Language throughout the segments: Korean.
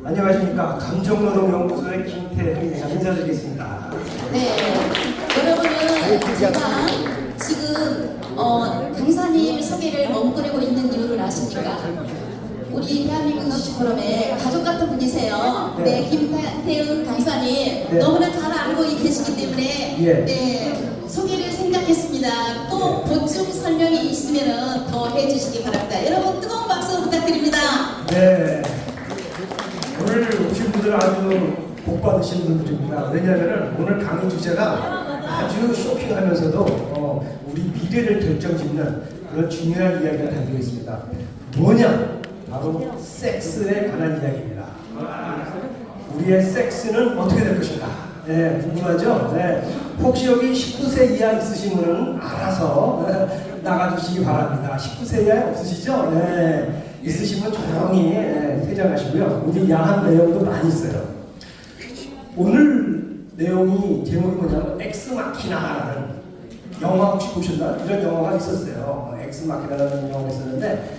안녕하십니까. 감정노동연구소의 김태훈입니다. 인사드리겠습니다. 네, 여러분은 제가 지금 강사님 소개를 머뭇거리고 있는 이유를 아십니까? 우리 대한민국 주식포럼의 가족 같은 분이세요. 네, 김태훈 강사님 네. 너무나 잘 알고 계시기 때문에 예. 네, 소개를 생각했습니다. 또 보충 설명이 있으면 더 해주시기 바랍니다. 여러분 뜨거운 박수 부탁드립니다. 네. 오늘 오신 분들 아주 복 받으신 분들입니다. 왜냐하면 오늘 강의 주제가 아주 쇼킹하면서도 우리 미래를 결정짓는 그런 중요한 이야기가 담겨 있습니다. 뭐냐? 바로 섹스에 관한 이야기입니다. 우리의 섹스는 어떻게 될 것인가? 네, 궁금하죠? 네. 혹시 여기 19세 이하 있으신 분은 알아서 나가주시기 바랍니다. 19세 이하 없으시죠? 네. 있으시면 조용히 퇴장하시고요. 이제 야한 내용도 많이 있어요. 오늘 내용이 제목이 뭐냐면 엑스마키나라는 영화 혹시 보셨나요? 이런 영화가 있었어요. 엑스마키나라는 영화가 있었는데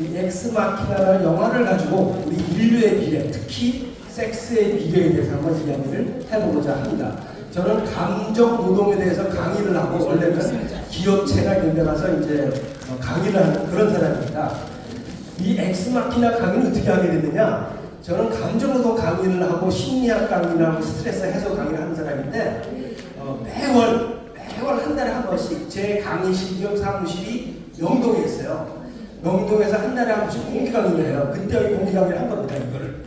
이 엑스마키나라는 영화를 가지고 우리 인류의 미래, 특히 섹스의 미래에 대해서 한번 이야기를 해보고자 합니다. 저는 감정 노동에 대해서 강의를 하고 원래는 기업체나 이런 데 가서 이제 강의를 하는 그런 사람입니다. 이 엑스마키나 강의는 어떻게 하게 됐느냐? 저는 감정노동 강의를 하고 심리학 강의를 하고 스트레스 해소 강의를 하는 사람인데 매월 한 달에 한 번씩 제 강의실 기업 사무실이 명동에 있어요. 명동에서 한 달에 한 번씩 공개 강의를 해요. 그때 여기 공개 강의를 한 겁니다. 이거를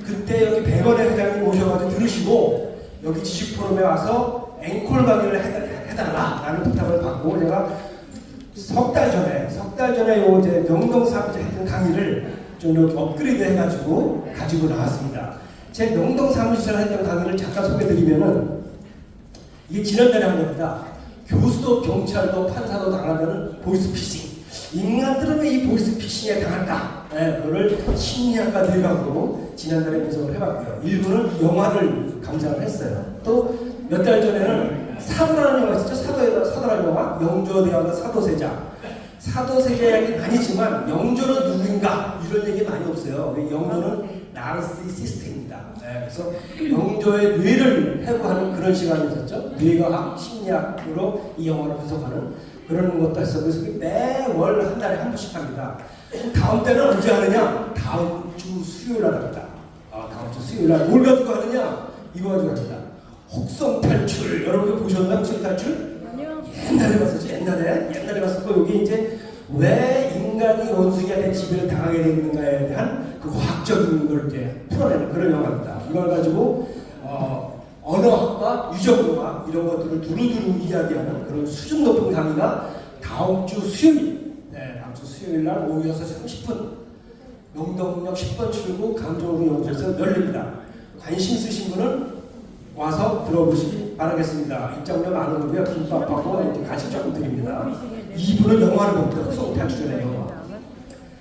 그때 여기 100원의 회장님 모셔가지고 들으시고 여기 지식포럼에 와서 앵콜 강의를 해달라라는 부탁을 받고 제가 석 달 전에 요 이제 명동 사무실에 했던 강의를 좀 이렇게 업그레이드 해가지고 가지고 나왔습니다. 제 명동 사무실에서 했던 강의를 잠깐 소개드리면은 이게 지난달에 한 겁니다. 교수도 경찰도 판사도 당하는 보이스피싱. 인간들은 왜 이 보이스피싱에 당할까? 그거를 심리학과 대강으로 지난달에 분석을 해봤고요. 일부는 영화를 감상을 했어요. 또 몇 달 전에는 사도라는 영화 있었죠? 사도라는 영화? 영조대왕과 사도세자. 사도세자 이야기는 아니지만 영조는 누구인가? 이런 얘기 많이 없어요. 영조는 나르시시스트입니다. 그래서 영조의 뇌를 해부하는 그런 시간이 있었죠. 뇌과학, 심리학으로 이 영화를 분석하는 그런 것도 했어요. 그래서 매월 한 달에 한 번씩 합니다. 다음 때는 언제 하느냐? 다음 주 수요일 날 합니다. 다음 주 수요일 날 뭘 가지고 하느냐? 이거 가지고 합니다. 혹성 탈출. 여러분들 보셨나요? 혹성 탈출? 아니요. 옛날에 봤었죠. 옛날에 봤었고 여기 이제 왜 인간이 원숭이한테 지배를 당하게 되는가에 대한 그 과학적인 걸 이제 풀어내는 그런 영화입니다. 이걸 가지고 언어학과 유전공학 이런 것들을 두루두루 이야기하는 그런 수준 높은 강의가 다음 주 수요일, 다음 주 수요일 날 오후 6시 30분 명동역 10번 출구 감정노동연구소에서 열립니다. 관심 있으신 분은 와서 들어보시기 바라겠습니다. 입장료 만원이고요. 김밥하고 이렇게 간식 조금 드립니다. 2부는 영화를 봅니다. 흑성 탈출의 영화.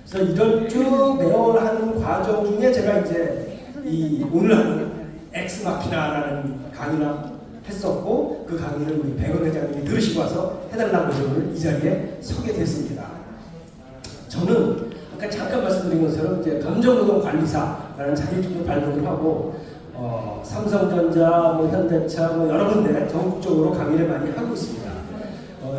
그래서 이런 쭉 내용을 하는 과정 중에 제가 이제 이 오늘 하는 엑스마키나라는 강의를 했었고 그 강의를 우리 백원 회장님이 들으시고 와서 해달라고 오늘 이 자리에 서게 됐습니다. 저는 아까 잠깐 말씀드린 것처럼 이제 감정노동관리사라는 자격증을 발급을 하고 삼성전자, 현대차, 여러 군데 전국적으로 강의를 많이 하고 있습니다.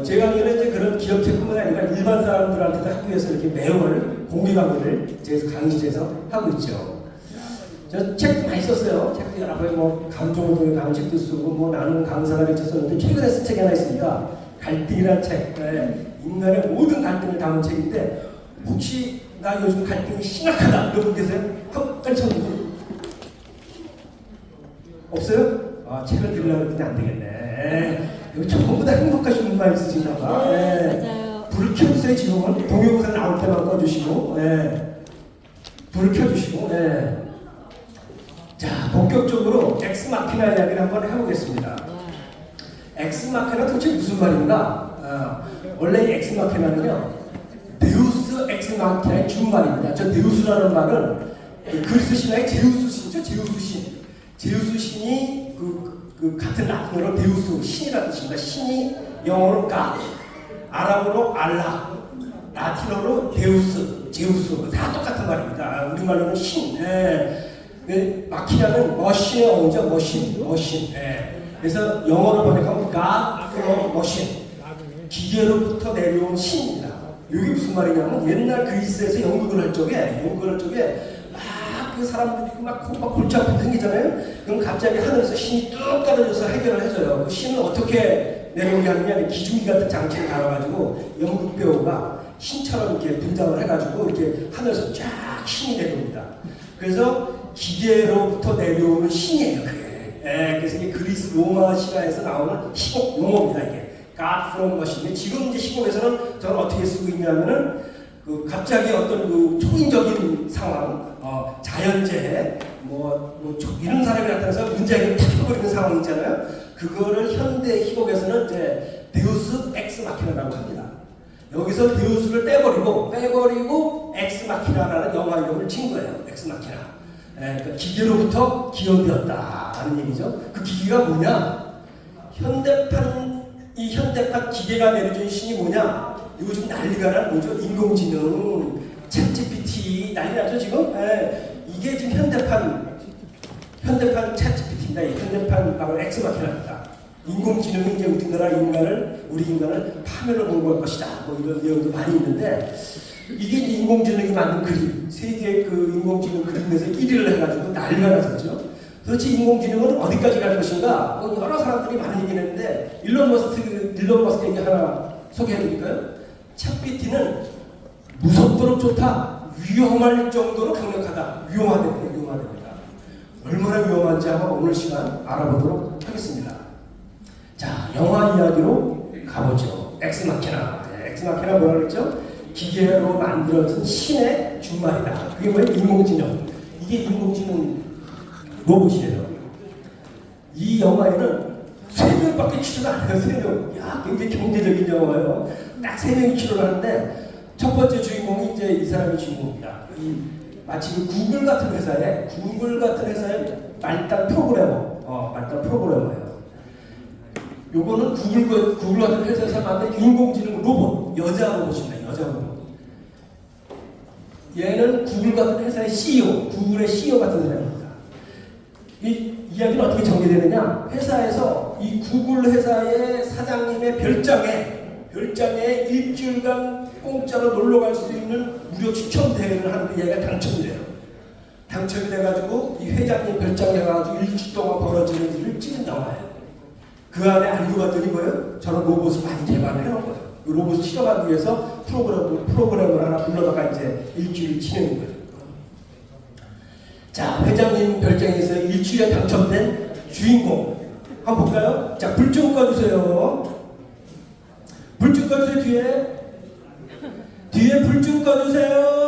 제 강의는 이제 그런 기업체뿐만 아니라 일반 사람들한테도 학교에서 이렇게 매월 공개 강의를 제 강의실에서 하고 있죠. 저 책도 많이 썼어요. 책도 여러 번 감정노동에 관한 책도 쓰고 나는 강사가 됐었는데 최근에 쓴 책이 하나 있습니다. 갈등이라는 책. 인간의 모든 갈등을 담은 책인데 혹시 나 요즘 갈등이 심각하다 이런 분 계세요? 한번 손 없어요? 책을 들으려고 했더니 안 되겠네. 여기 전부 다 행복하신 분만 있으신가 봐. 맞아요. 불을 켜주세요. 지금은 동영상 나올 때만 꺼주시고 불을 켜주시고 자, 본격적으로 엑스마키나 이야기를 한번 해보겠습니다. 엑스마키나 도대체 무슨 말인가? 원래 이 엑스마키나는요 데우스 엑스마키나의 준말입니다. 저 데우스라는 말은 그리스 신화의 제우스 신이죠. 제우스 신. 제우스 신이 그 같은 라틴어로 데우스 신이라는 뜻입니다. 신이 영어로 가, 아랍어로 알라, 라틴어로 데우스, 제우스 다 똑같은 말입니다. 우리말로는 신. 마키나는 머신의 어원이죠. 머신. 예. 그래서 영어로 번역하면 God from machine. 기계로부터 내려온 신입니다. 이게 무슨 말이냐면 옛날 그리스에서 연극을 할 적에 막 그 사람들이 막 골치 아프게 생기잖아요. 그럼 갑자기 하늘에서 신이 뚝 떨어져서 해결을 해줘요. 그 신은 어떻게 내려오게 하느냐, 기중기 같은 장치를 달아가지고 연극 배우가 신처럼 이렇게 분장을 해가지고 이렇게 하늘에서 쫙 신이 내려옵니다. 그래서 기계로부터 내려오는 신이에요, 그게. 예, 그래서 이게 그리스 로마 신화에서 나오는 시곡 용어입니다, 이게. God from machine. 지금 이제 시곡에서는 저는 어떻게 쓰고 있냐면은 그 갑자기 어떤 그 초인적인 상황, 자연재해, 이런 사람이 나타나서 문제가 탁 펴버리는 상황 있잖아요. 그거를 현대 희곡에서는 이제 데우스 엑스 마키나라고 합니다. 여기서 데우스를 빼버리고 엑스 마키나라는 영화 이름을 친 거예요. 엑스 마키나. 그러니까 기계로부터 기원되었다는 얘기죠. 그 기계가 뭐냐? 현대판 기계가 내려준 신이 뭐냐? 요즘 난리가 난 뭐죠? 인공지능, 챗GPT 난리 나죠 지금? 이게 지금 현대판 챗GPT입니다. 현대판 엑스마키나입니다. 인공지능이 이제 우리 인간을 파멸로 몰고 갈 것이다. 이런 내용도 많이 있는데 이게 이제 인공지능이 만든 그림, 세계 그 인공지능 그림에서 1위를 해가지고 난리가 났었죠. 도대체 인공지능은 어디까지 갈 것인가? 여러 사람들이 많은 얘기를 했는데 일론 머스크 얘기 하나 소개해드릴까요? 챗GPT는 무섭도록 좋다, 위험할 정도로 강력하다, 위험하답니다. 얼마나 위험한지 한번 오늘 시간 알아보도록 하겠습니다. 자, 영화 이야기로 가보죠. 엑스마키나. 엑스마키나 뭐라 그랬죠? 기계로 만들어진 신의 준말이다. 그게 뭐예요? 인공지능. 이게 인공지능 로봇이에요. 이 영화에는 3명밖에 출연 안 해요. 3명. 야, 굉장히 경제적인 영화예요. 딱 3명이 출연하는데 첫 번째 주인공이 이제 이 사람이 주인공입니다. 마치 그 구글 같은 회사의 말단 프로그래머예요. 요거는 구글 같은 회사에서 만든 인공지능 로봇, 여자 로봇입니다. 여자 로봇. 얘는 구글 같은 회사의 CEO, 구글의 CEO 같은 사람입니다. 이 이야기는 어떻게 전개되느냐? 회사에서 이 구글 회사의 사장님의 별장에 일주일간 공짜로 놀러 갈 수 있는 무료 추천 대회를 하는데 얘가 당첨이 돼요. 당첨이 돼가지고 이 회장님 별장에 가가지고 일주일 동안 벌어지는 일을 찍은 영화예요. 그 안에 알고 봤더니 뭐예요? 저런 로봇을 많이 개발을 해놓은 거예요. 그 로봇을 실험하기 위해서 프로그램을 하나 불러다가 이제 일주일 지내는 거예요. 자, 회장님 별장에서 일주일에 당첨된 주인공 한번 볼까요? 자, 불 좀 꺼주세요. 불 좀 꺼주세요. 뒤에 불 좀 꺼주세요.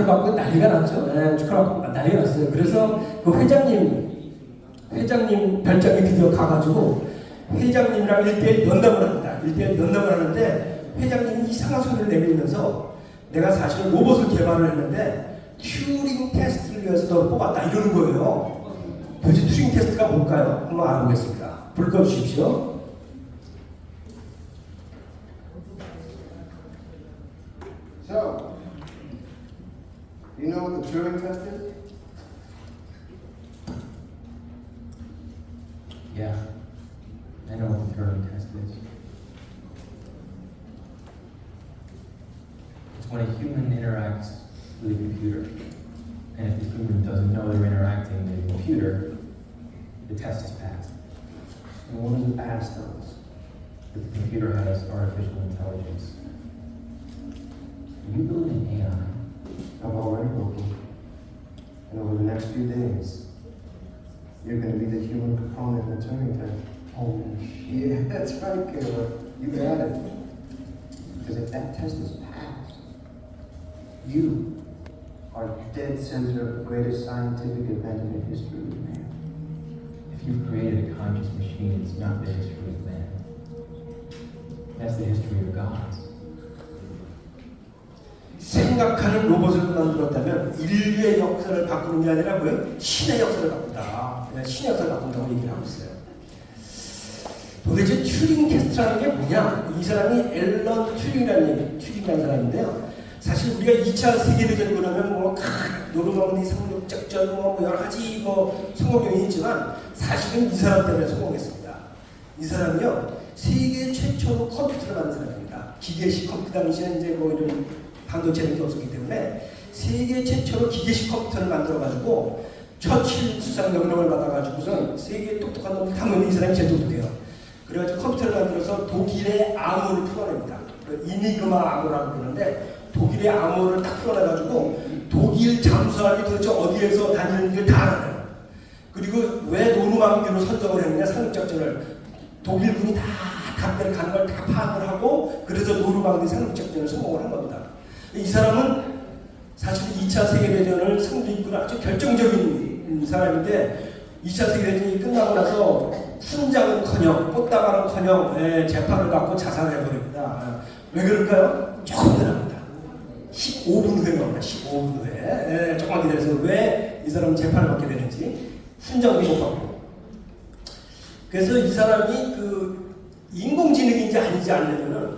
받고 난리가 났죠. 축하를 받고 난리가 났어요. 그래서 그 회장님 별장에 드디어 가가지고 회장님이랑 1대1 면담을 합니다. 1대1 면담을 하는데 회장님이 이상한 소리를 내밀면서 내가 사실 로봇을 개발을 했는데 튜링 테스트를 위해서 너를 뽑았다 이러는 거예요. 도대체 튜링 테스트가 뭘까요? 한번 알아보겠습니다. 불 꺼주십시오. So, you know what the Turing test is? Yeah, I know what the Turing test is. It's when a human interacts with a computer, and if the human doesn't know they're interacting with a computer, the test is passed. And what does it pass those? That the computer has artificial intelligence. You build an AI. I'm already working. And over the next few days, you're going to be the human component in the Turing test. Holy shit. Yeah, that's right, Caleb. You got it. Because if that test is passed, You are dead center of the greatest scientific event in the history of man. If you've created a conscious machine, it's not the history of man. That's the history of gods. 생각하는 로봇을 만들었다면 인류의 역사를 바꾸는 게 아니라 뭐예요? 신의 역사를 바꾼다. 신의 역사를 바꾼다고 얘기를 하고 있어요. 도대체 튜링 테스트라는 게 뭐냐? 이 사람이 앨런 튜링이라는 사람인데요. 사실 우리가 2차 세계대전 그러면 뭐 노르망디 상륙작전 뭐 여러 가지 뭐 성공경이 있지만 사실은 이 사람 때문에 성공했습니다. 이 사람이요 세계 최초로 컴퓨터를 만든 사람입니다. 기계식 컴퓨터 당시에 이제 뭐 이런 반도체는 게 없었기 때문에 세계 최초로 기계식 컴퓨터를 만들어가지고 처칠 수상 명령을 받아가지고선 세계 똑똑한 놈이 가면 이 사람이 제일 똑똑해요. 그래가지고 컴퓨터를 만들어서 독일의 암호를 풀어냅니다. 이니그마 암호라고 그러는데 독일의 암호를 딱 풀어내가지고 독일 잠수함이 도대체 어디에서 다니는지를 다 알아요. 그리고 왜 노르망디로 선정을 했느냐 상륙작전을 독일군이 다 답변을 가는 걸 다 파악을 하고 그래서 노르망디 상륙작전을 성공을 한 겁니다. 이 사람은 사실 2차 세계대전을 승리이끈 아주 결정적인 사람인데 2차 세계대전이 끝나고 나서 훈장은커녕 꽃다발은커녕 재판을 받고 자살해버립니다. 왜 그럴까요? 조금 더 납니다. 15분 후에 나옵니다. 15분 후에 조금만 기다려서 왜 이 사람은 재판을 받게 되는지 훈장도 못 받고 그래서 이 사람이 그 인공지능인지 아니지 않으면은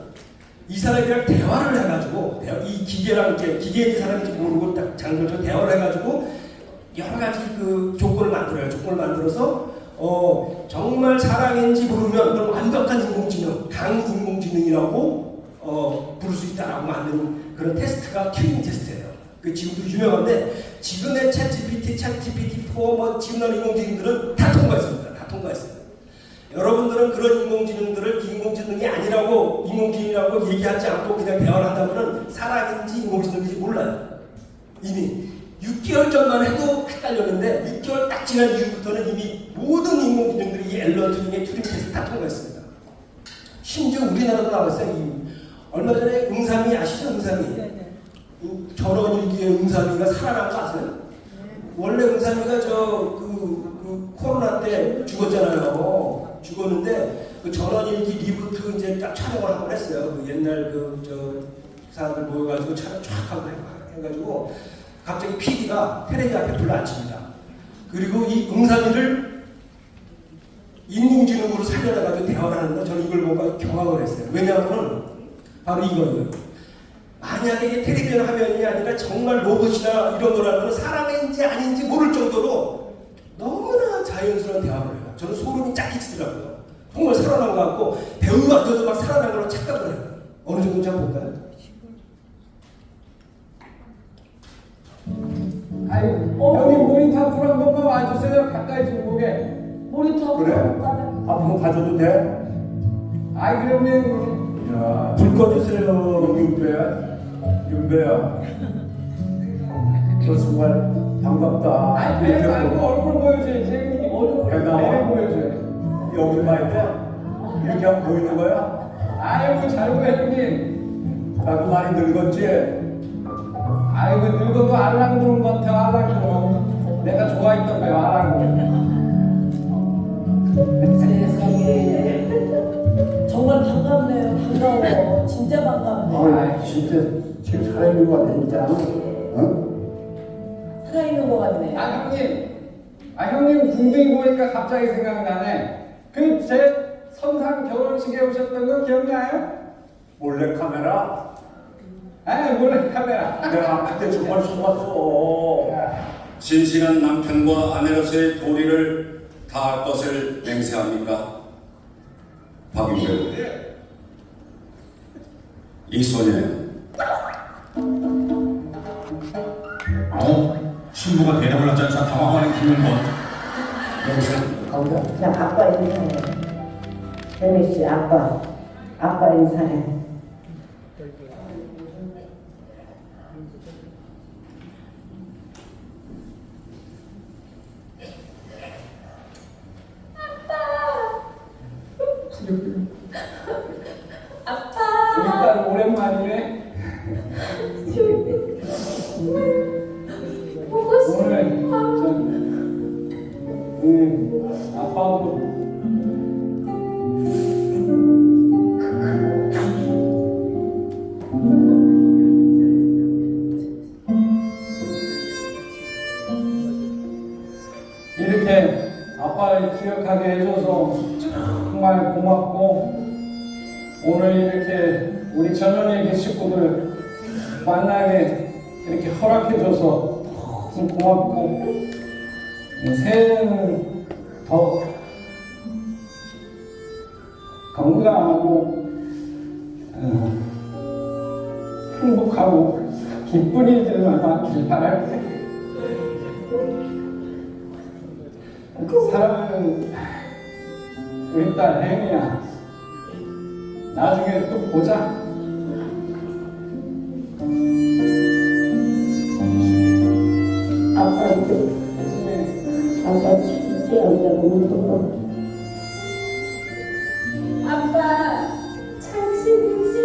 이 사람이랑 대화를 해가지고 이 기계랑 이렇게 기계인지 사람인지 모르고 딱 장면처럼 대화를 해가지고 여러 가지 그 조건을 만들어요. 조건을 만들어서 정말 사람인지 모르면 그럼 완벽한 인공지능, 강인공지능이라고 부를 수 있다라고 만드는 그런 테스트가 튜링 테스트예요. 그 지금도 유명한데 지금의 챗GPT 4 뭐 지금 나오는 인공지능들은 다 통과했습니다. 다 통과했어요. 여러분들은 그런 인공지능들을 인공지능이 아니라고 인공지능이라고 얘기하지 않고 그냥 대화를 한다면 살아있는지 인공지능인지 몰라요. 이미 6개월 전만 해도 헷갈렸는데 6개월 딱 지난 이후부터는 이미 모든 인공지능들이 이 앨런 튜링의 튜링 테스트 다 통과했습니다. 심지어 우리나라도 나왔어요. 얼마 전에 응삼이 아시죠? 응삼이. 전원일기의 응삼이가 살아난 거 아세요? 원래 응삼이가 그 코로나 때 죽었잖아요. 죽었는데 그 전원일기 리부트 이제 딱 촬영을 한번 했어요. 그 옛날 사람들 모여가지고 촬영 쫙 하고 해가지고 갑자기 PD가 텔레비 앞에 불러앉힙니다. 그리고 이 응삼이를 인공지능으로 살려놔가지고 대화를 하는데 저는 이걸 보고 경악을 했어요. 왜냐하면 바로 이거예요. 만약에 이게 텔레비전 화면이 아니라 정말 로봇이나 이런 거라면 사람인지 아닌지 모를 정도로 너무나 자연스러운 대화를 해요. 저는 소름이 쫙 끼치더라고요. 정말 살아난 것 같고 배우가 저도 막 살아난 걸로 착각을 해요. 어느 정도인지 한번 볼까요? 아이고, 여기 모니터 앞으로 한 번만 와주세요. 가까이 좀 보게. 모니터 그래? 앞으로 가져도 돼? 아이, 그러면 야, 불 꺼주세요. 윤배야. 너 정말 반갑다. 아이, 배 말고 얼굴 보여줘야지. 얼굴 배나와. 보여줘요. 여기 봐야 돼? 이렇게 하면 보이는 거야? 아이고, 잘 보여, 형님. 나도 많이 늙었지? 아이고, 늙어도 알랑드론 같아, 알랑드론. 내가 좋아했던 거야, 알랑드론. 세상에 정말 반갑네요. 반가워. 진짜 반갑네. 아, 진짜 지금 살아있는 것 같아, 진짜. 어? 살아있는 것 같네. 형님 궁둥이 보니까 갑자기 생각나네. 그 제 선상 결혼식에 오셨던 거 기억나요? 몰래 카메라? 아이, 몰래 카메라. 내가 그때 정말 속았어. 진실한 남편과 아내로서의 도리를 다할 것을 맹세합니까? 박윤배 이소녀. 신부가 대답을 하지 않자 당황하는 김은건. 가운데. 자, 아빠 인사해. 혜미 씨, 아빠 인사해. 우리 딸 오랜만이네. 기억하게 해줘서 정말 고맙고, 오늘 이렇게 우리 전원일기 식구들 만나게 이렇게 허락해줘서 너무 고맙고, 새해는 더 건강하고 행복하고 기쁜 일들만 많길 바랄게. 사랑하는 우리 딸 혜미야, 나중에 또 보자. 아빠 진짜 운동. 아빠 잘 지내지?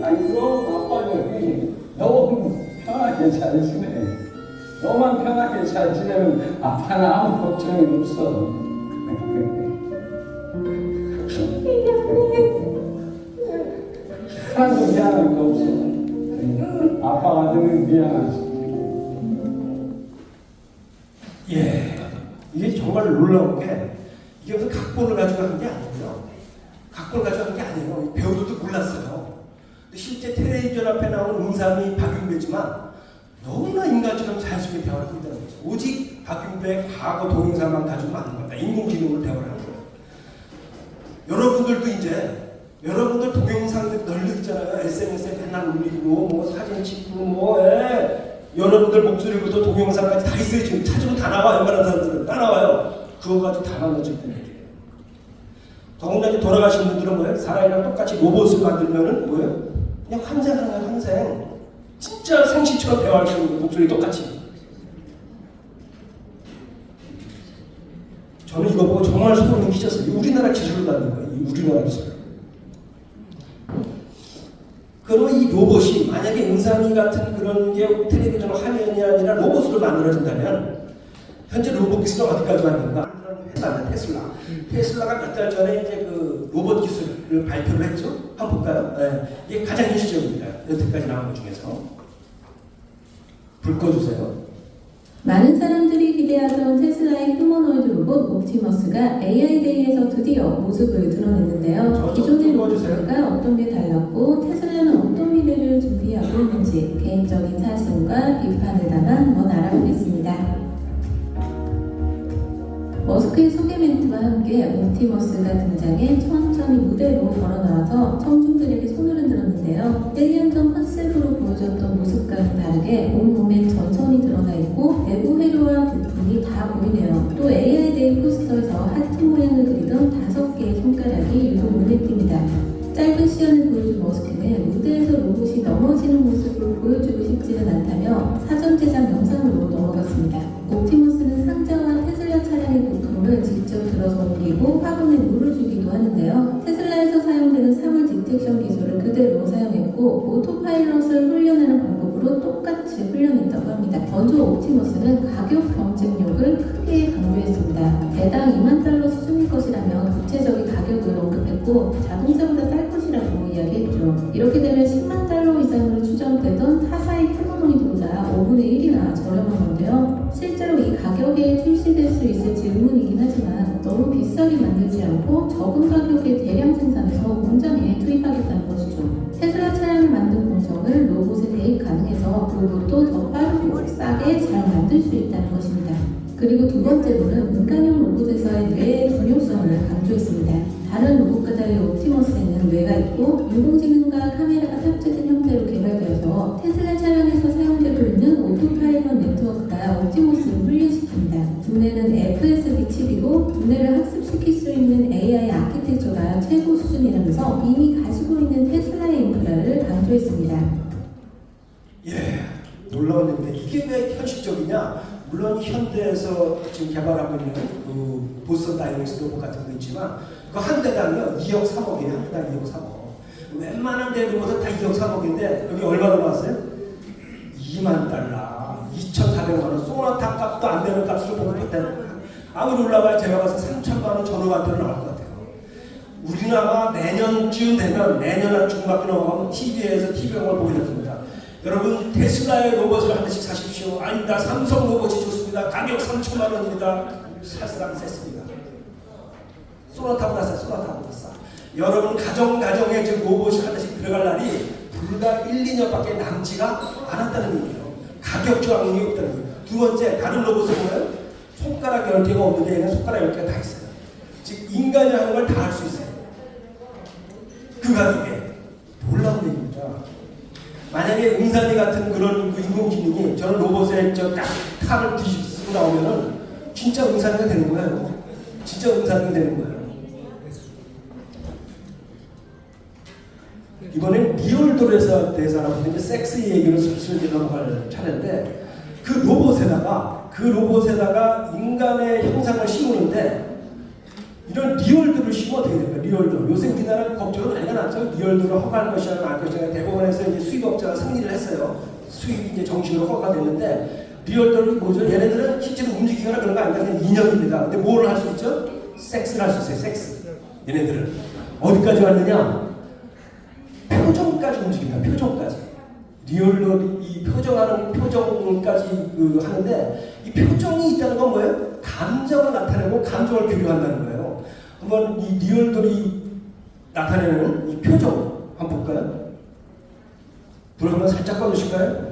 아니 그럼 아빠는 너무 편하게 잘 지내. 너만 편하게 잘 지내면 아빠는 아무 걱정이 없어. 사람도 미안할 거 없어. 아빠가 늘 미안하지. 예, 이게 정말 놀라운 게 이게 무슨 각본을 가지고 한 게 아니고요. 각본을 가지고 한 게 아니에요. 배우들도 몰랐어요. 근데 실제 텔레비전 앞에 나오는 음삼이 박윤배지만 너무나 인간처럼 자연스럽게 대화를 한다는 거죠. 오직 박윤배의 과거 동영상만 가지고는 아닌 겁니다. 인공지능으로 대화를 하는 거예요. 여러분들도 이제 여러분들 동영상들 널리 있잖아요. SNS에 맨날 올리고 뭐 사진 찍고 뭐 여러분들 목소리부터 동영상까지 다 있어요. 지금 찾으면 다 나와요. 웬만한 사람들은 다 나와요. 그거 가지고 다 만들어질 때는 얘기예요. 더군다나 이제 돌아가신 분들은 뭐예요? 사람이랑 똑같이 로봇을 만들면은 뭐예요? 그냥 환생하는 환생. 진짜 생시처럼 대화할 수 있는 목소리 똑같이. 저는 이거 보고 정말 소름이 끼쳤어요. 우리나라 기술을 만든 거예요. 이 우리나라 기술. 그러면 이 로봇이 만약에 은삼이 같은 그런 게 텔레비전 화면이 아니라 로봇으로 만들어진다면 현재 로봇 기술은 어디까지 왔는가? 회사는 테슬라. 테슬라가 몇 달 전에 이제 그 로봇 기술을 발표를 했죠. 한번 볼까요? 네. 이게 가장 일시적입니다. 여태까지 나온 것 중에서. 불 꺼주세요. 많은 사람들이 기대하던 테슬라의 휴머노이드 로봇 옵티머스가 AI데이에서 드디어 모습을 드러냈는데요. 기존의 로봇과 어떤 게 달랐고 테슬라는 어떤 미래를 준비하고 있는지 개인적인 사심과 비판을 담아 한번 알아보겠습니다. 머스크의 소개 멘트와 함께 옵티머스가 등장해 천천히 무대로 걸어나와서 청중들에게 손을 흔들었는데요. 1년 전 컨셉으로 보여줬던 모습과는 다르게 온몸에 전선이 드러나 있고 내부 회로와 부품이 다 보이네요. 또 AI데이 포스터에서 하트 모양을 그리던 5개의 손가락이 유독 눈에 띕니다. 짧은 시연을 보여준 머스크는 무대에서 로봇이 넘어지는 모습을 보여주고 싶지는 않다며 사전 제작 영상으로 넘어갔습니다. 옵티머스는 상자와 테슬라 차량의 부품을 직접 들어서 옮기고 화분에 물을 주기도 하는데요. 테슬라에서 사용되는 사물 디텍션 기술을 그대로 사용했고 오토파일럿을 훈련하는 방법으로 똑같이 훈련했다고 합니다. 먼저 옵티머스는 가격 경쟁력을 크게 강조했습니다. 대당 2만 달러 수준일 것이라며 구체적인 가격을 언급했고 자동차보다 쌀 것이라고 이야기했죠. 이렇게 되면 10만 달러 이상으로 추정되던 타사의 휴머노이드보다 5분의 1이나 저렴한 건데요. 실제로 이 가격에 출시될 수 있을지 의문이긴 하지만 너무 비싸게 만들지 않고 적은 가격에 대량 생산해서 공장에 투입하겠다는 것이죠. 테슬라 차량을 만든 공정을 로봇에 대입 가능해서 로봇도 더 빠르고 싸게 잘 만들 수 있다는 것입니다. 그리고 두 번째로는 인간형 로봇에서의 뇌의 중요성을 강조했습니다. 다른 로봇과 달리 옵티머스에는 뇌가 있고 인공지능과 카메라가 탑재된 형태로 개발되어서 테슬라 차량에서 사용되고 있는 오토파일럿 네트워크가 옵티머스를 훈련시킵니다. 두뇌는 FSD 칩이고 두뇌를 학습시킬 수 있는 AI 아키텍처가 최고 수준이라면서 이미 가지고 있는 테슬라의 인프라를 강조했습니다. 예, 놀라운 일인데 이게 왜 현실적이냐? 물론 현대에서 지금 개발하고 있는 그 보스턴 다이내믹스 로봇 같은 거 있지만 그 한 대당요 2억 3억이에요. 한 대당 2억 3억. 웬만한 데 로봇은 다 2억 3억인데 여기 얼마로 나왔어요? 2만 달러, 2,400만 원. 소나타 값도 안 되는 값으로 보는 것 아무리 올라가야 제가 봐서 3천만 원 전후반대로 나올 것 같아요. 우리나라 내년쯤 되면 내년 한 중반쯤 넘어가면 TV에서 TV용을 보게 됩니다. 여러분 테슬라의 로봇을 한 대씩 사십시오. 아니다 삼성 로봇이 좋습니다. 가격 3천만 원입니다. 사실상 셌습니다. 소나타보다 쌌, 소나타보다 싸. 여러분 가정에 지금 로봇이 하나씩 들어갈 날이 불과 1, 2년밖에 남지가 않았다는 얘기예요. 가격 저항이 없다는 얘기예요. 두 번째, 다른 로봇은 뭐예요? 손가락 10개가 없는데 얘는 손가락 10개가 다 있어요. 즉 인간이 하는 걸 다 할 수 있어요. 그 가격에 놀라운 얘기입니다. 만약에 응사리 같은 그런 그 인공지능이 저런 로봇에 딱 칼을 뒤집고 나오면은 진짜 응사리가 되는 거예요. 진짜 응사리가 되는 거예요. 이번엔 리얼돌에서 대사라고 이제 섹스 얘기를 슬슬 넘어갈 차례인데 그 로봇에다가 인간의 형상을 심으는데 이런 리얼돌을 심으면 어떻게 될까요? 리얼돌. 요새 우리나라 법적으로 난리가 났죠. 리얼돌을 허가할 것이냐 말 것이냐 대법원에서 이제 수입업자가 승리를 했어요. 수입이 이제 정식으로 허가가 됐는데 리얼돌이 뭐죠? 얘네들은 실제로 움직이거나 그런 거 아니라 그냥 인형입니다. 근데 뭘 할 수 있죠? 섹스를 할 수 있어요. 섹스. 얘네들은 어디까지 왔느냐? 표정까지 움직입니다. 표정까지. 리얼돌이 이 표정까지 하는데 이 표정이 있다는 건 뭐예요? 감정을 나타내고 감정을 교류한다는 거예요. 한번 이 리얼돌이 나타내는 이 표정 한번 볼까요? 불 한번 살짝 꺼주실까요?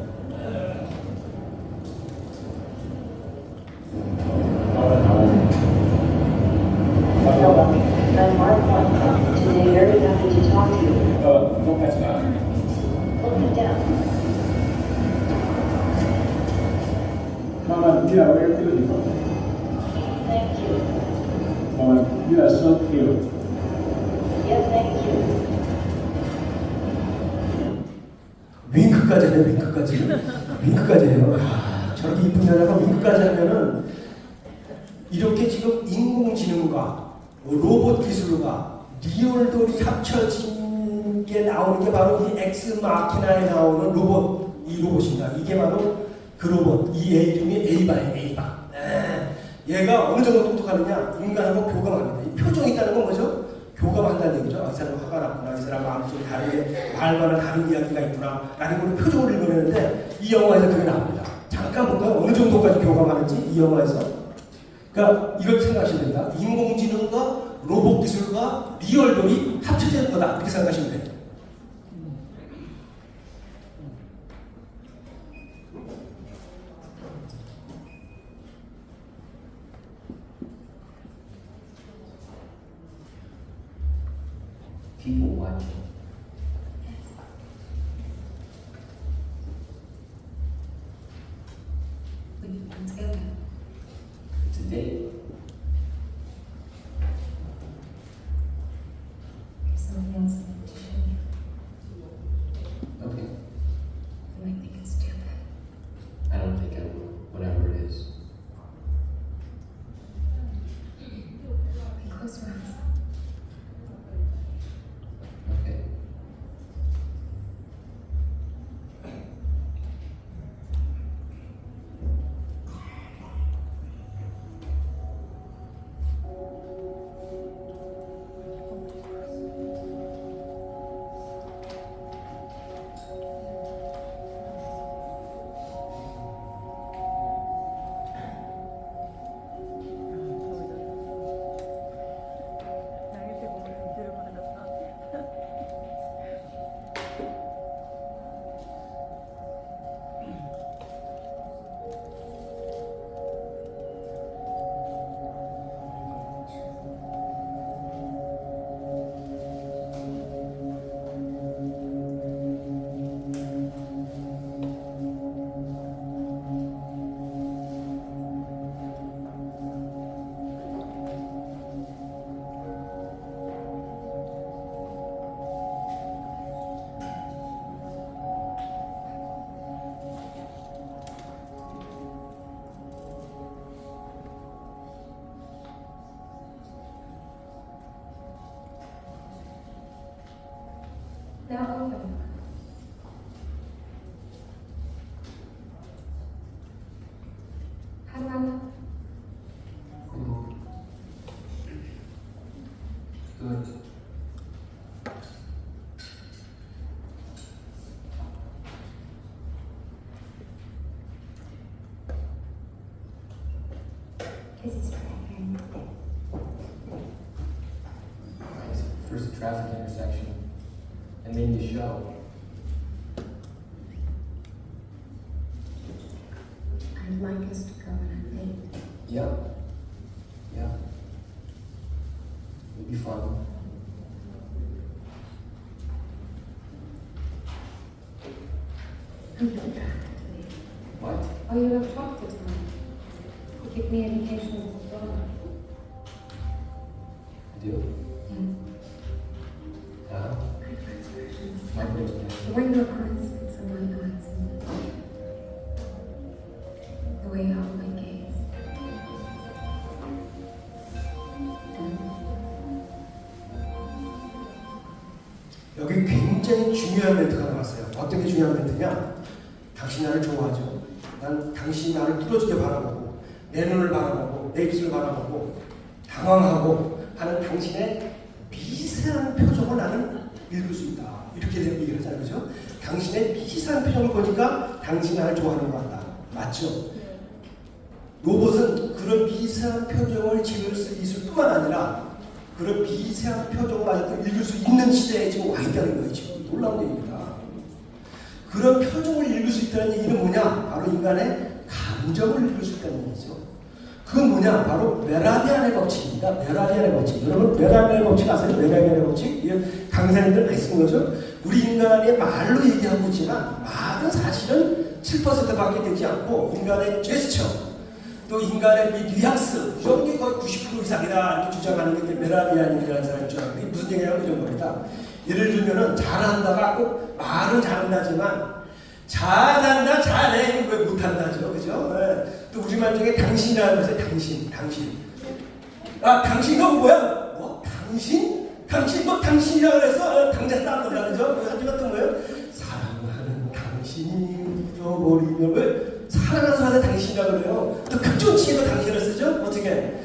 I'm Mark Watson. Today, very happy to talk to you. 똑같이 나. Look me down. Mama, you are very beautiful. Thank you. Mama, you are so cute. Yes, thank you. 윙크까지 해요. 윙크까지 해요. 저렇게 이쁜 여자가 윙크까지 하면은 이렇게 지금 인공지능과 로봇 기술과 리얼돌이 합쳐진 게 나오는 게 바로 이 엑스마키나에 나오는 로봇, 이 로봇입니다. 이게 바로 그 로봇, 이 애 이름이 에이바예요. 에이바. 얘가 어느 정도 똑똑하느냐? 인간하고 교감합니다. 이 표정이 있다는 건 뭐죠? 교감한다는 얘기죠. 이 사람은 화가 났구나. 이 사람 마음속에 다르게 말과는 다른 이야기가 있구나. 라는 걸 표정을 읽어내는데 이 영화에서 그게 나옵니다. 잠깐 볼까요? 어느 정도까지 교감하는지 이 영화에서. 그러니까 이걸 생각하시면 됩니다. 인공지능과 로봇 기술과 리얼돌이 합쳐지는 거다. 이렇게 생각하시면 돼요. People watching. When you come together. It's a date. There's something else I need to show you. Okay. You might think it's stupid. I don't think I will. Whatever it is. Close your eyes. Okay. Now open. How do I look? Good. Kisses for me. First a traffic intersection, and then you show. I'd like us to go on a date. Yep. Yeah. It'd be fun. I'm attracted to you. What? Oh, you're attracted to me. You give me indications of love. I do? Yes. Uh-huh. My first version. My first The name. way your eyes fix on my eyes and the way you hold my gaze. 여기 굉장히 중요한 멘트가 나왔어요. 어떤 게 중요한 멘트냐? 당신 나를 좋아하죠. 난 당신이 나를 뚫어지게 바라보고 내 눈을 바라보고 내 입술을 바라보고 당황하고 하는 당신의 미세한 표정을 나는 읽을 수 있다. 이렇게 얘기를 하잖아요. 그죠? 당신의 미세한 표정을 보니까 당신이 나를 좋아하는 것 같다. 맞죠? 로봇은 그런 미세한 표정을 지을 수 있을 뿐만 아니라 그런 미세한 표정을 아직도 읽을 수 있는 시대에 지금 와 있다는 거예요. 지금 놀라운 얘기입니다. 그런 표정을 읽을 수 있다는 얘기는 뭐냐? 바로 인간의 감정을 읽을 수 있다는 얘기죠. 그건 뭐냐? 바로 메라비안의 법칙입니다. 메라비안의 법칙. 여러분 메라비안의 법칙 아세요? 메라비안의 법칙? 이게 강사님들 많이 쓰는 거죠. 우리 인간이 말로 얘기하고 있지만 말은 사실은 7%밖에 되지 않고 인간의 제스처 또 인간의 이 뉘앙스 이런 게 거의 90% 이상이다 이렇게 주장하는 게 메라비안이라는 사람이 주장하는 게 무슨 얘기냐면 이런 겁니다. 예를 들면은 잘한다가 꼭 말은 잘한다지만 잘한다 잘해 이거 왜 못한다죠, 그죠? 네. 또 우리말 중에 당신이라는 것에 당신 아 당신가 뭐야? 뭐 당신? 당신 뭐 당신이라고 해서 당자 싸움이라 그죠? 하지만 또 뭐예요? 사랑하는 당신이 잊어버리면 왜 사랑하는 사람한테 당신이라고 그래요? 또 극존칭에도 당신을 쓰죠? 어떻게?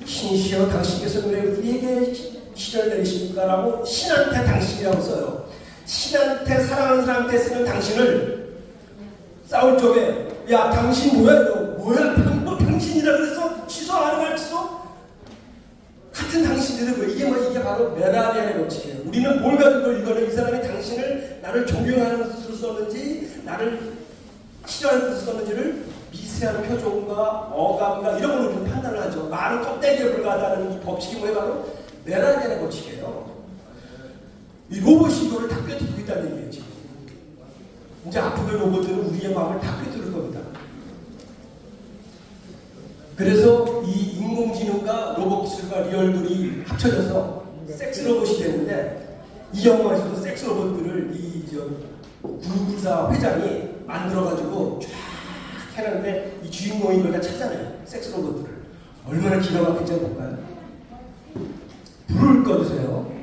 신이시여 당신께서 왜 우리에게 시련을 내리십니까? 라고 신한테 당신이라고 써요. 신한테 사랑하는 사람한테 쓰는 당신을 싸울 적에 야 당신 뭐야 이거 뭐야 뭐 당신이라 그래서 취소 안 할 취소? 같은 당신들은 왜 이게 바로 메라비안의 법칙이에요. 우리는 뭘 가지고 이거는 이 사람이 당신을 나를 존경하는 뜻으로 썼는지 나를 싫어하는 뜻으로 썼는지를 미세한 표정과 어감과 이런 걸로 우리는 판단을 하죠. 말은 껍데기에 불과하다는 이 법칙이 뭐예요? 바로 메라비안의 법칙이에요. 이 로봇이 이거를 다 꿰뚫고 있다는 얘기예요. 지금. 이제 앞으로의 로봇들은 우리의 마음을 다 꿰뚫을 겁니다. 그래서 이 인공지능과 로봇 기술과 리얼들이 합쳐져서 섹스 로봇이 되는데 이 영화에서도 섹스 로봇들을 이 구구사 회장이 만들어가지고 쫙 해놨는데 이 주인공이 이걸 다 찾잖아요. 섹스 로봇들을. 얼마나 기가 막힌지 볼까요? 불을 꺼주세요.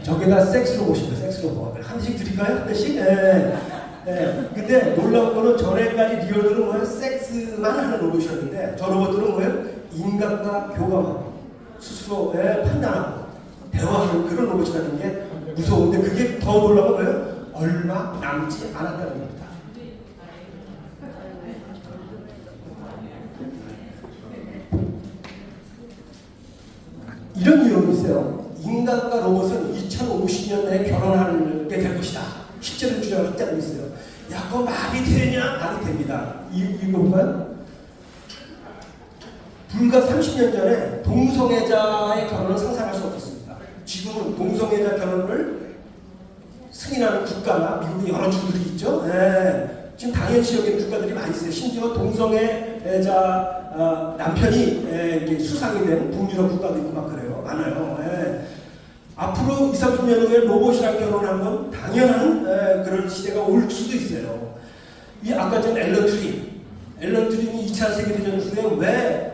저게다 섹스 로봇입니다. 섹스 로봇. 한 대씩 드릴까요? 한 대씩? 네. 네. 근데 놀라운 거는 전에까지 리얼들은 뭐예요? 섹스만 하는 로봇이었는데 저 로봇들은 뭐예요? 인간과 교감하고 스스로 판단하고 대화하는 그런 로봇이라는 게 무서운데 그게 더 놀라운 건 뭐예요? 얼마 남지 않았다는 겁니다. 이런 이론이 있어요. 인간과 로봇은 2050년 내에 결혼하게 될 것이다. 실제로 주장을 했다는 게 있어요. 야, 그거 말이 되냐? 말이 됩니다. 이거 볼까요? 불과 30년 전에 동성애자의 결혼을 상상할 수 없었습니다. 지금은 동성애자 결혼을 승인하는 국가나 미국의 여러 주들이 있죠. 네. 지금 당연시 여기는 국가들이 많이 있어요. 심지어 동성애 남편이 이렇게 수상이 된 북유럽 국가도 있고 막 그래요. 많아요. 앞으로 20, 30년 후에 로봇이랑 결혼하면 당연한 그런 시대가 올 수도 있어요. 이 아까 전 앨런 튜링이 2차 세계대전 후에 왜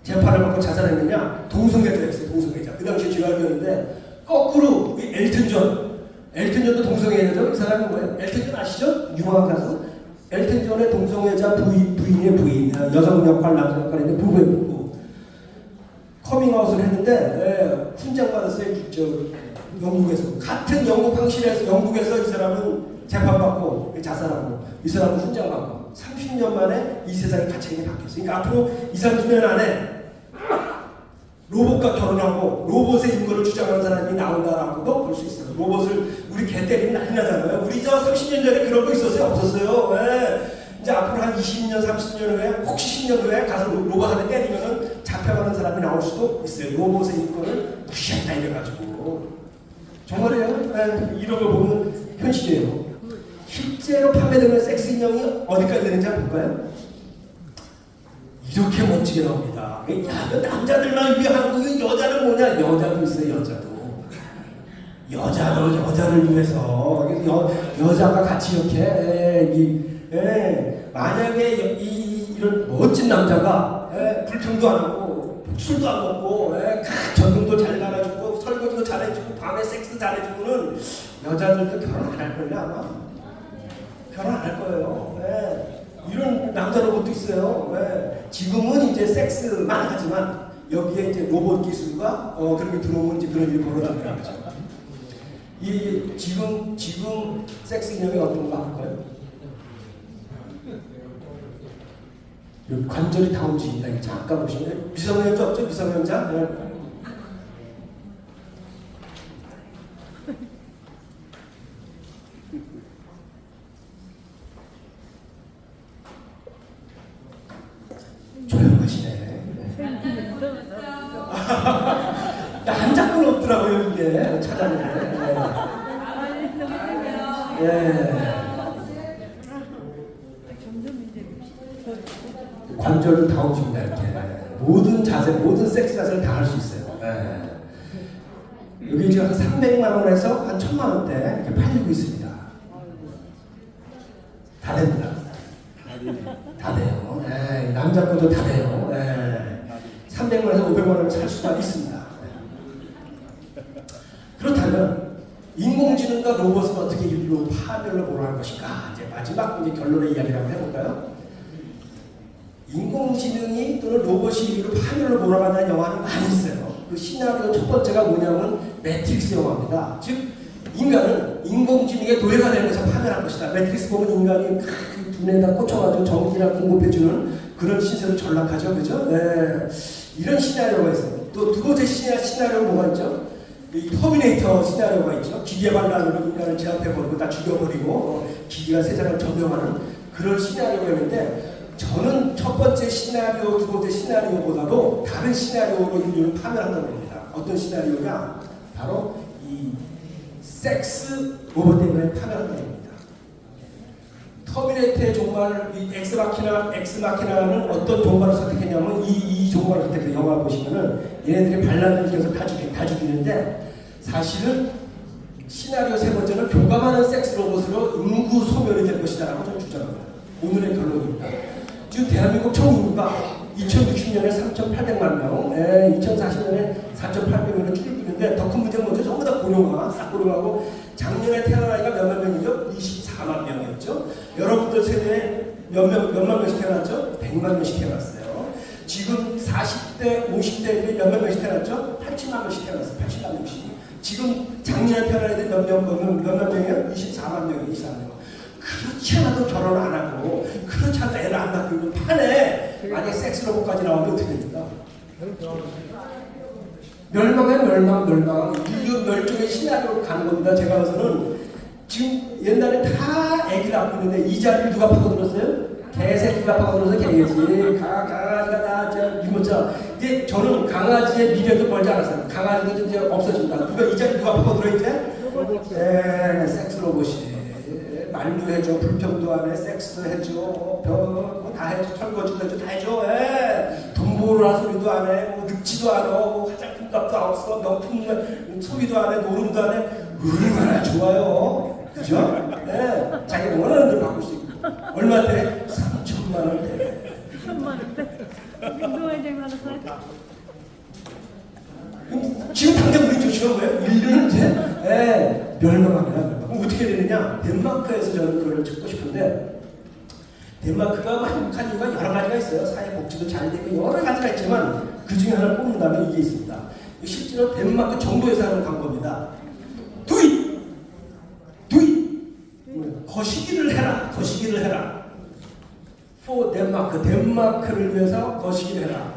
재판을 받고 자살했느냐? 동성애자였어요. 동성애자. 그 당시에 제가 알기였는데 거꾸로 이 엘튼존도 동성애자죠. 이 사람이 뭐예요? 엘튼존 아시죠? 유명한 가수. 엘튼존의 동성애자 부인의 부인, 여성 역할, 남성 역할인데 부부의 부부. 커밍아웃을 했는데 훈장받았어요. 영국에서. 같은 영국 황실에서 영국에서 이 사람은 재판받고 자살하고 이 사람은 훈장받고 30년 만에 이 세상이 가치관이 바뀌었어요. 그러니까 앞으로 20, 30년 안에 로봇과 결혼하고 로봇의 인권을 주장하는 사람이 나온다라고도 볼 수 있어요. 로봇을 우리 개 때리면 난리 나잖아요. 우리 저 30년 전에 그런 거 있었어요? 없었어요. 이제 앞으로 한 20년, 30년 후에 혹시 10년 후에 가서 로봇 하나 때리면은 잡혀가는 사람이 나올 수도 있어요. 로봇의 인권을 무시했다 이래가지고. 정말이에요. 이런 걸 보면 현실이에요. 실제로 판매되는 섹스 인형이 어디까지 되는지 한번 볼까요? 이렇게 멋지게 나옵니다. 야, 남자들만 위한 거 여자는 뭐냐? 여자도 있어요. 여자를 위해서 여자가 같이 이렇게 만약에 이런 멋진 남자가 불평도 안 하고 술도 안 먹고 전등도 잘 갈아주고 설거지도 잘해주고 밤에 섹스 잘해주고는 여자들도 결혼 안 할 거예요. 아마 결혼 안 할 거예요. 이런 남자 로봇도 있어요. 지금은 이제 섹스만 하지만 여기에 이제 로봇 기술과 그렇게 들어오면 이제 그런 일이 벌어진다는 거죠. 이 지금 섹스 인형이 어떤가 볼까요? 관절이 다 움직인다. 잠깐 보시면 미성년자 없죠? 미성년자? 조용하시네. 한 장면 없더라고요 이게 찾아내는데. 관절을 다 움직인다 이렇게. 모든 자세, 모든 섹스 자세를 다 할 수 있어요. 여기 지금 한 300만 원에서 한 1000만 원대 이렇게 팔리고 있습니다. 다 됩니다. 다 돼요. 남자 것도 다 돼요. 300만 원에서 500만 원을 살 수가 있습니다. 그렇다면 인공지능과 로봇은 어떻게 인류 파멸로 몰아갈 것인가? 이제 마지막 이제 결론의 이야기를 한번 해볼까요? 인공지능이 또는 로봇이 인류를 파멸로 몰아간다는 영화는 많이 있어요. 그 시나리오 첫 번째가 뭐냐면 매트릭스 영화입니다. 즉 인간은 인공지능의 노예가 되는 것을 파멸할 것이다. 매트릭스 보면 인간이 눈에다 꽂혀가지고 전기를 공급해주는 그런 신세로 전락하죠. 그죠? 이런 시나리오가 있어요. 또 두 번째 시나리오가 뭐가 있죠? 이 터미네이터 시나리오가 있죠. 기계 반란으로 인간을 제압해버리고 다 죽여버리고 기계가 세상을 점령하는 그런 시나리오가 있는데 저는 첫 번째 시나리오, 두 번째 시나리오보다도 다른 시나리오로 인류를 파멸한다고 봅니다. 어떤 시나리오냐? 바로 이 섹스 로봇 때문에 파멸한다고 봅니다. 터미네이터의 종말, 이 엑스마키나는 어떤 종말을 선택했냐면 이 종말을 선택해서 영화 보시면은 얘네들이 반란을 일으켜서 다 죽이는데 사실은 시나리오 세 번째는 교감하는 섹스 로봇으로 인구 소멸이 될 것이다라고 저는 주장합니다. 오늘의 결론입니다. 지금 대한민국 총 인구가 2060년에 3,800만 명, 2040년에 4,800명으로 줄고 있는데 더 큰 문제는 뭐죠? 전부 다 고령화, 싹 고령하고 작년에 태어난 아이가 몇만 명이죠? 24만 명이었죠. 여러분들 세대에 몇만 명씩 태어났죠? 100만 명씩 태어났어요. 지금 40대, 50대들이 몇만 명씩 태어났죠? 80만 명씩 태어났어요. 80만 명씩. 지금 작년에 태어난 애들 몇만 명이에요? 24만 명이에요. 24만 명. 그렇지 않아도 결혼 안 하고 그렇지 않아도 애를 안 낳고 있는 판에 만약에 섹스 로봇까지 나오면 어떻게 됩니까? 멸망 인류 멸종의 시나리오로 가는 겁니다. 제가 봐서는 지금 옛날에 다 애기를 낳고 있는데 이 자리를 누가 파고들었어요? 개새끼가 파고들어서 개겠지. 강아지가 다 이거죠. 이제 저는 강아지의 미래도 멀지 않았어요. 강아지도 이제 없어진다. 누가 이 자리 누가 파고들어 이제? 섹스 로봇이. 말도 해줘, 불평도 안 해, 섹스도 해줘, 다 해줘, 설거지도 해줘, 다 해줘. 예. 돈 벌으라 소리도 안 해, 뭐 늙지도 않아, 뭐 화장품 값도 없어, 명품 소비도 안 해, 노름도 안 해. 얼마나 좋아요. 그죠? 예. 자기가 원하는 대로 바꿀 수 있고. 얼마인데? 3천만 원대. 3만 원대. 운동할 때마다 지금 당장 우리 조치가 뭐예요? 인류는 이제 멸망합니다. 그럼 어떻게 되느냐? 덴마크에서 저는 그걸 찾고 싶은데 덴마크가 행복한 이유가 여러 가지가 있어요. 사회 복지도 잘 되고 여러 가지가 있지만 그 중에 하나를 뽑는다면 이게 있습니다. 실제로 덴마크 정부에서 하는 광고입니다. Do it! Do it! 거시기를 해라. 거시기를 해라. For 덴마크. 덴마크를 위해서 거시기를 해라.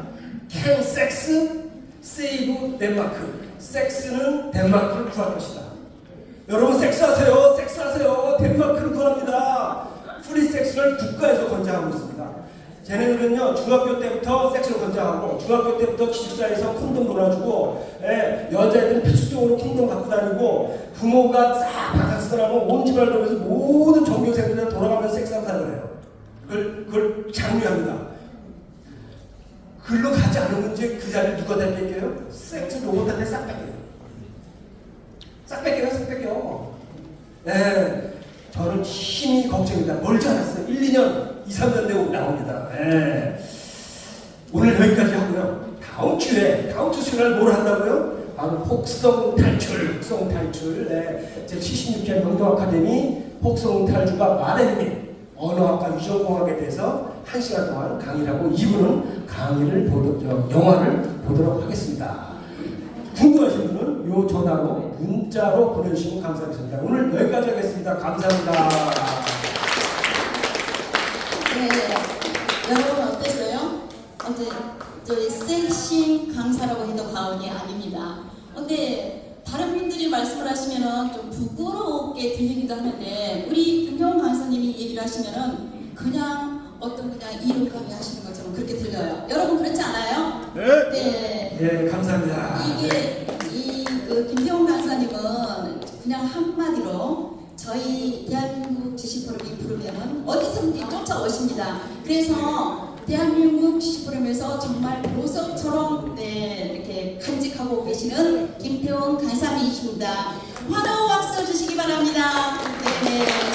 Can sex save 덴마크. 섹스는 덴마크를 구할 것이다. 여러분 섹스하세요. 섹스하세요. 덴마크를 구합니다. 프리 섹스를 국가에서 권장하고 있습니다. 쟤네들은요 중학교 때부터 섹스를 권장하고 중학교 때부터 기숙사에서 콘돔 놀아주고 여자애들은 필수적으로 콘돔 갖고 다니고 부모가 싹 바깥으로 온 집을 돌면서 모든 전교생들이 돌아가면서 섹스한다고 그래요. 그걸 장려합니다. 글로 가지 않으면 이제 그 자리를 누가 다 뺏겨요? 섹스 로봇한테 싹 뺏겨요. 싹 뺏겨요, 싹 뺏겨. 네, 저는 심히 걱정입니다. 멀지 않았어요. 1, 2년, 2, 3년 되고 나옵니다. 네. 오늘 여기까지 하고요. 다음 주 수요일 뭘 한다고요? 바로 혹성 탈출. 네. 제 76회 명동 아카데미 혹성 탈출과 말의 힘 언어학과 유전공학에 대해서 1시간 동안 강의를 하고 2부는 강의를 영화를 보도록 하겠습니다. 궁금하신 분은 요 전화로 문자로 보내주시면 감사하겠습니다. 오늘 여기까지 하겠습니다. 감사합니다. 네, 여러분 어땠어요? 어제 저희 섹싱 강사라고 해도 과언이 아닙니다. 근데 다른 분들이 말씀을 하시면은 좀 부끄럽게 들리기도 하는데 우리 김태원 강사님이 얘기를 하시면은 그냥 이론 강의 하시는 것처럼 그렇게 들려요. 여러분 그렇지 않아요? 네. 네, 감사합니다. 이게 그 김태원 강사님은 그냥 한마디로 저희 대한민국 지식포럼이 부르면은 어디서든지 쫓아오십니다. 그래서 대한민국 지식포럼에서 정말 보석처럼 이렇게 간직하고 계시는 김태원 강사님이십니다. 환호 박수 주시기 바랍니다. 네.